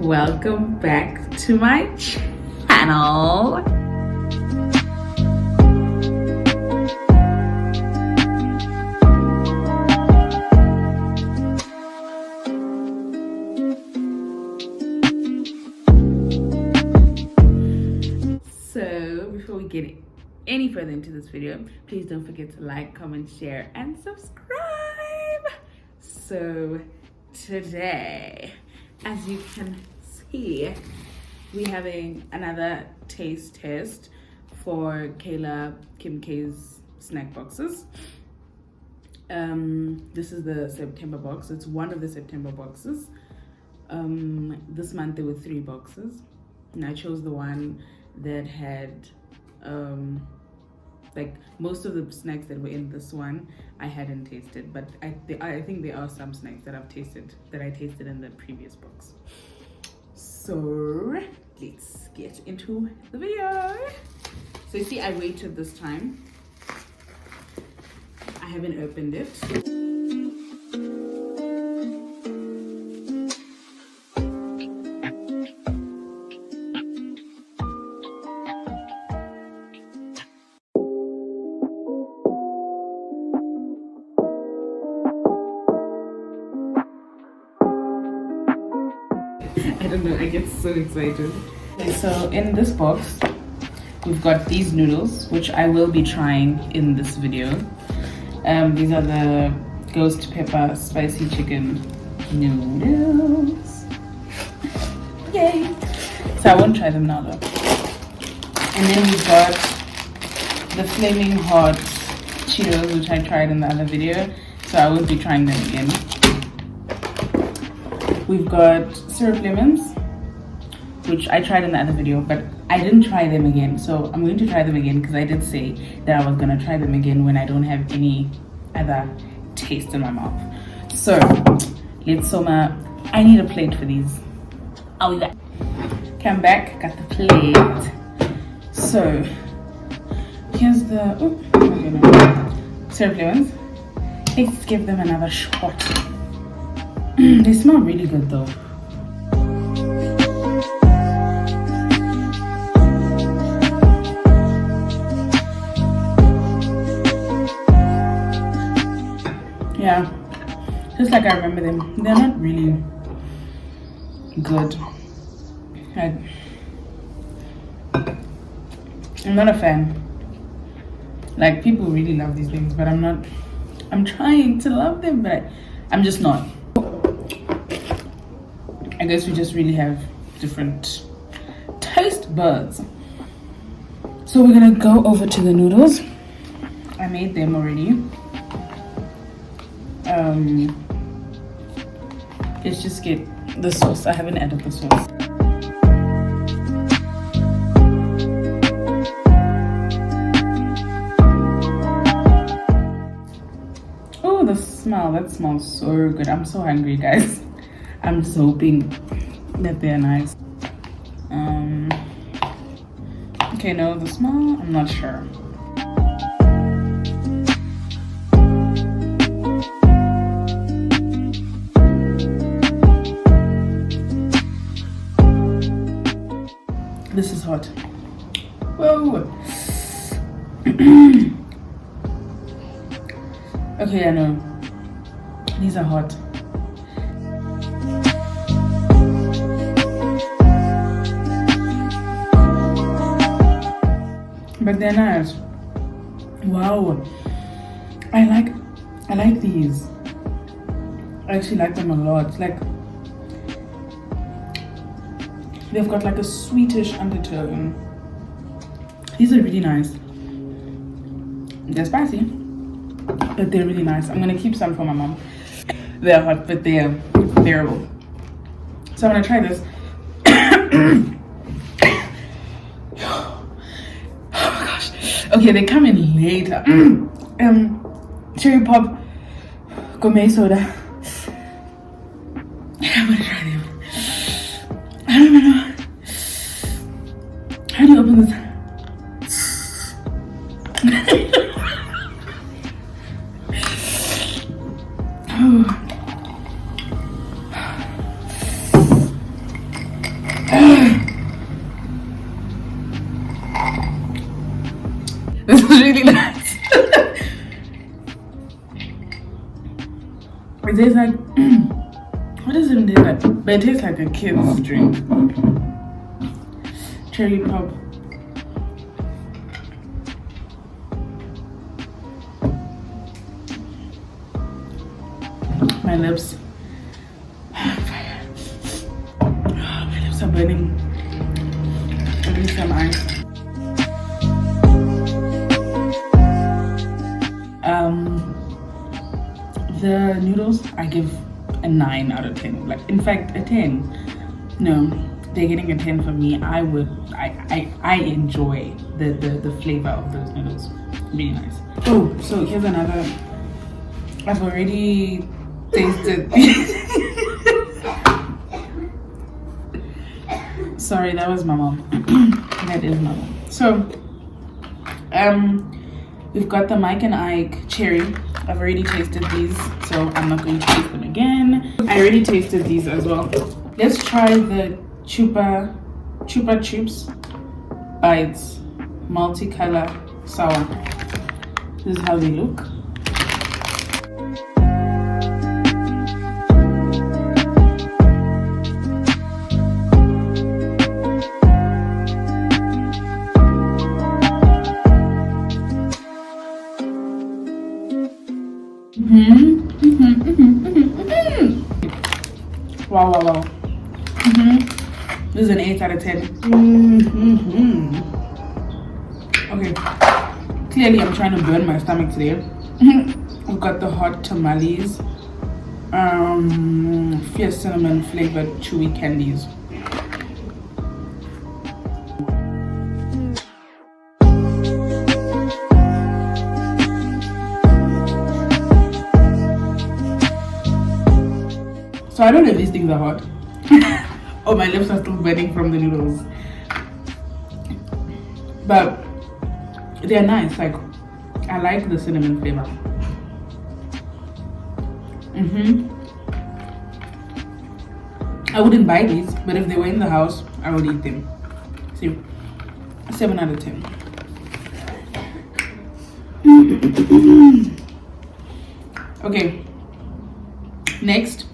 welcome back to my channel. So before we get any further into this video, please don't forget to like, comment, share, and subscribe. So today, as you can see, we're having another taste test for Kaylakimkay's snack boxes. This is the September box. It's one of the September boxes. This month there were 3 boxes, and I chose the one that had like most of the snacks that were in this one I hadn't tasted, but I think there are some snacks that I've tasted that I tasted in the previous box. So let's get into the video. So you see, I waited this time. I haven't opened it. I don't know, I get so excited. Okay, so in this box, we've got these noodles, which I will be trying in this video. These are the ghost pepper spicy chicken noodles. Yay! So I won't try them now though. And then we've got the flaming hot Cheetos, which I tried in the other video, so I won't be trying them again. We've got syrup lemons, which I tried in the other video, but I didn't try them again. So I'm going to try them again because I did say that I was going to try them again when I don't have any other taste in my mouth. So let's I need a plate for these. I'll be back. Come back, got the plate. So here's the syrup lemons. Let's give them another shot. They smell really good though. Yeah, just like I remember them. They're not really good. I'm not a fan. Like, people really love these things, but I'm not. I'm trying to love them, but I'm just not. I guess we just really have different taste buds. So we're gonna go over to the noodles. I made them already. Let's just get the sauce. I haven't added the sauce. Oh, the smell. That smells so good. I'm so hungry, guys. I'm just hoping that they're nice. Okay, no, the smell, I'm not sure. This is hot. Whoa. Okay, I know. These are hot. But they're nice. Wow. I like these. I actually like them a lot. Like, they've got like a sweetish undertone. These are really nice. They're spicy, but they're really nice. I'm gonna keep some for my mom. They're hot, but they're bearable. So I'm gonna try this. Okay, they come in later. Cherry pop, gourmet soda. I'm gonna try them. I don't even know. How do you open this? Oh. tastes like what does it taste like? But it tastes like a kid's drink. Cherry pop. My lips. My lips are burning. I need some ice. The noodles I give a 9 out of 10. Like, in fact, a 10. No, they're getting a 10 from me. I enjoy the flavor of those noodles. Really nice. Oh, so here's another. I've already tasted. Sorry, that was my mom. That is my mom. So, we've got the Mike and Ike Cherry. I've already tasted these, so I'm not going to taste them again. I already tasted these as well. Let's try the Chupa Chups Bites multicolor sour. This is how they look. Wow. This is an 8 out of 10. Okay, clearly I'm trying to burn my stomach today. We've got the hot tamales, fierce cinnamon flavored chewy candies. So I don't know if these things are hot. Oh, my lips are still burning from the noodles. But they're nice. Like, I like the cinnamon flavor. I wouldn't buy these, but if they were in the house, I would eat them. See, 7 out of 10. Okay. Next,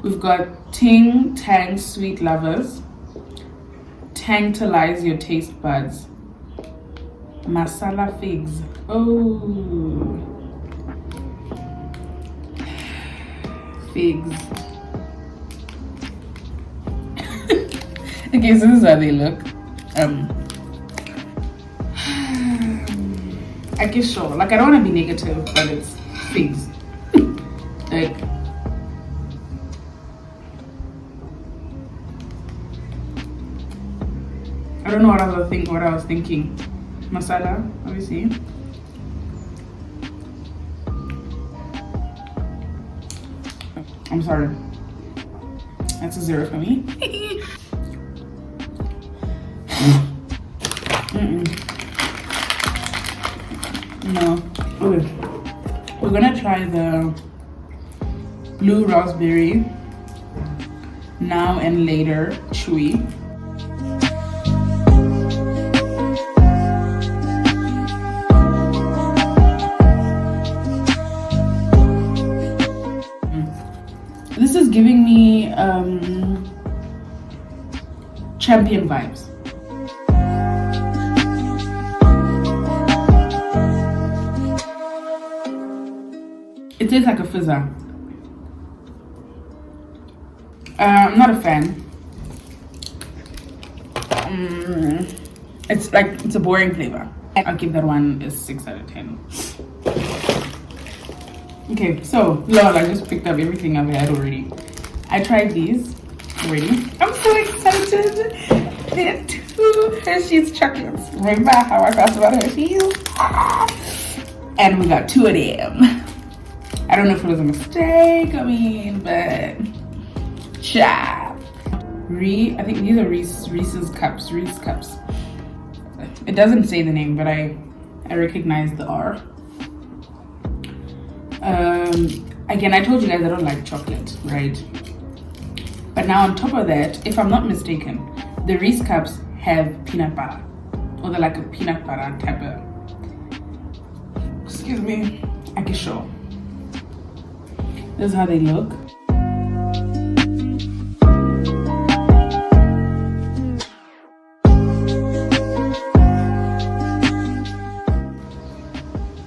we've got Ting Tang Sweet Lovers. Tantalize your taste buds. Masala figs. Oh, figs. Okay, so this is how they look. I guess sure. Like, I don't want to be negative, but it's figs. Like, I don't know what I was thinking. Masala, obviously. I'm sorry. That's a 0 for me. No. Okay. We're gonna try the blue raspberry now and later chewy. This is giving me champion vibes. It tastes like a fizzer. I'm not a fan. It's a boring flavor. I'll give that one a 6 out of 10. Okay, so lol, I just picked up everything I've had already. I tried these already. I'm so excited. There are 2 Hershey's chocolates. Remember how I talked about Hershey's? And we got 2 of them. I don't know if it was a mistake, but I think these are Reese's cups. Reese cups. It doesn't say the name, but I recognize the R. Again, I told you guys I don't like chocolate, right? But now on top of that, if I'm not mistaken, the Reese cups have peanut butter, or they're like a peanut butter type of. Excuse me, I can show. This is how they look.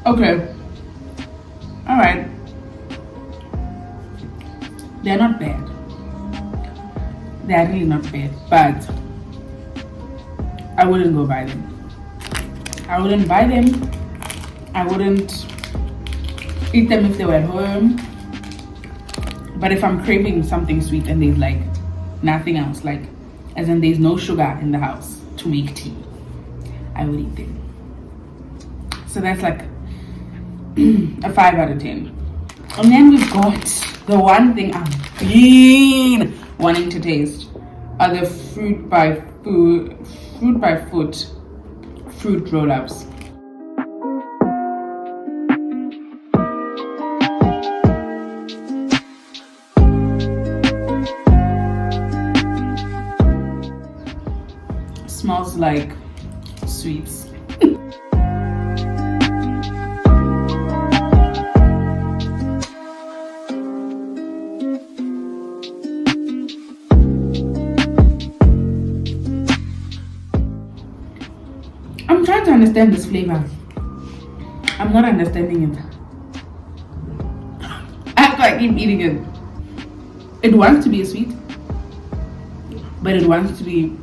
Okay. Alright. They're not bad. They're really not bad. But I wouldn't go buy them. I wouldn't buy them. I wouldn't eat them if they were at home. But if I'm craving something sweet and there's like nothing else, like as in there's no sugar in the house to make tea, I would eat them. So that's like a 5 out of 10. And then we've got the one thing I've been wanting to taste are the fruit by foot fruit roll-ups. Smells like sweets. I'm trying to understand this flavor. I'm not understanding it. After I keep eating it, it wants to be a sweet, but it wants to be,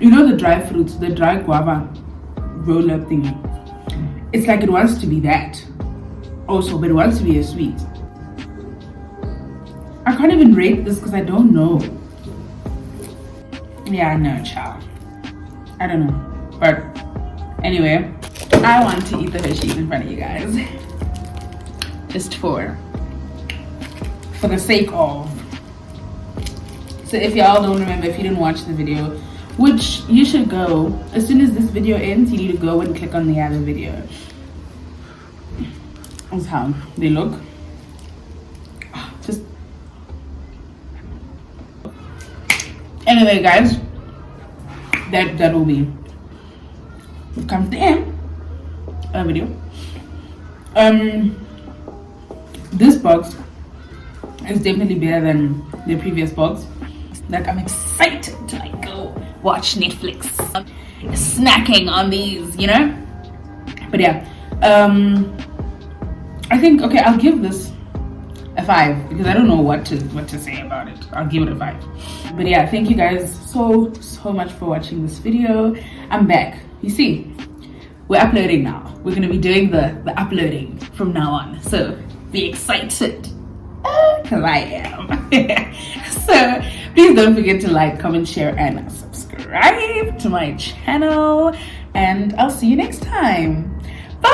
you know, the dry fruits, the dry guava roll up thingy. It's like it wants to be that also, but it wants to be a sweet. I can't even rate this because I don't know. Yeah, I know, child. I don't know. But anyway, I want to eat the Hershey's in front of you guys. Just for the sake of. So if y'all don't remember, if you didn't watch the video, which you should go, as soon as this video ends, you need to go and click on the other video. That's how they look. Just anyway, guys, that will be comes the end of the video. This box is definitely better than the previous box. Like, I'm excited to like go watch Netflix, snacking on these, you know. But yeah, I think, okay, I'll give this a 5 because I don't know what to say about it. I'll give it a 5. But yeah, thank you guys so much for watching this video. I'm back. You see, we're uploading now. We're gonna be doing the uploading from now on. So be excited, because I am. So please don't forget to like, comment, share, and subscribe to my channel. And I'll see you next time. Bye.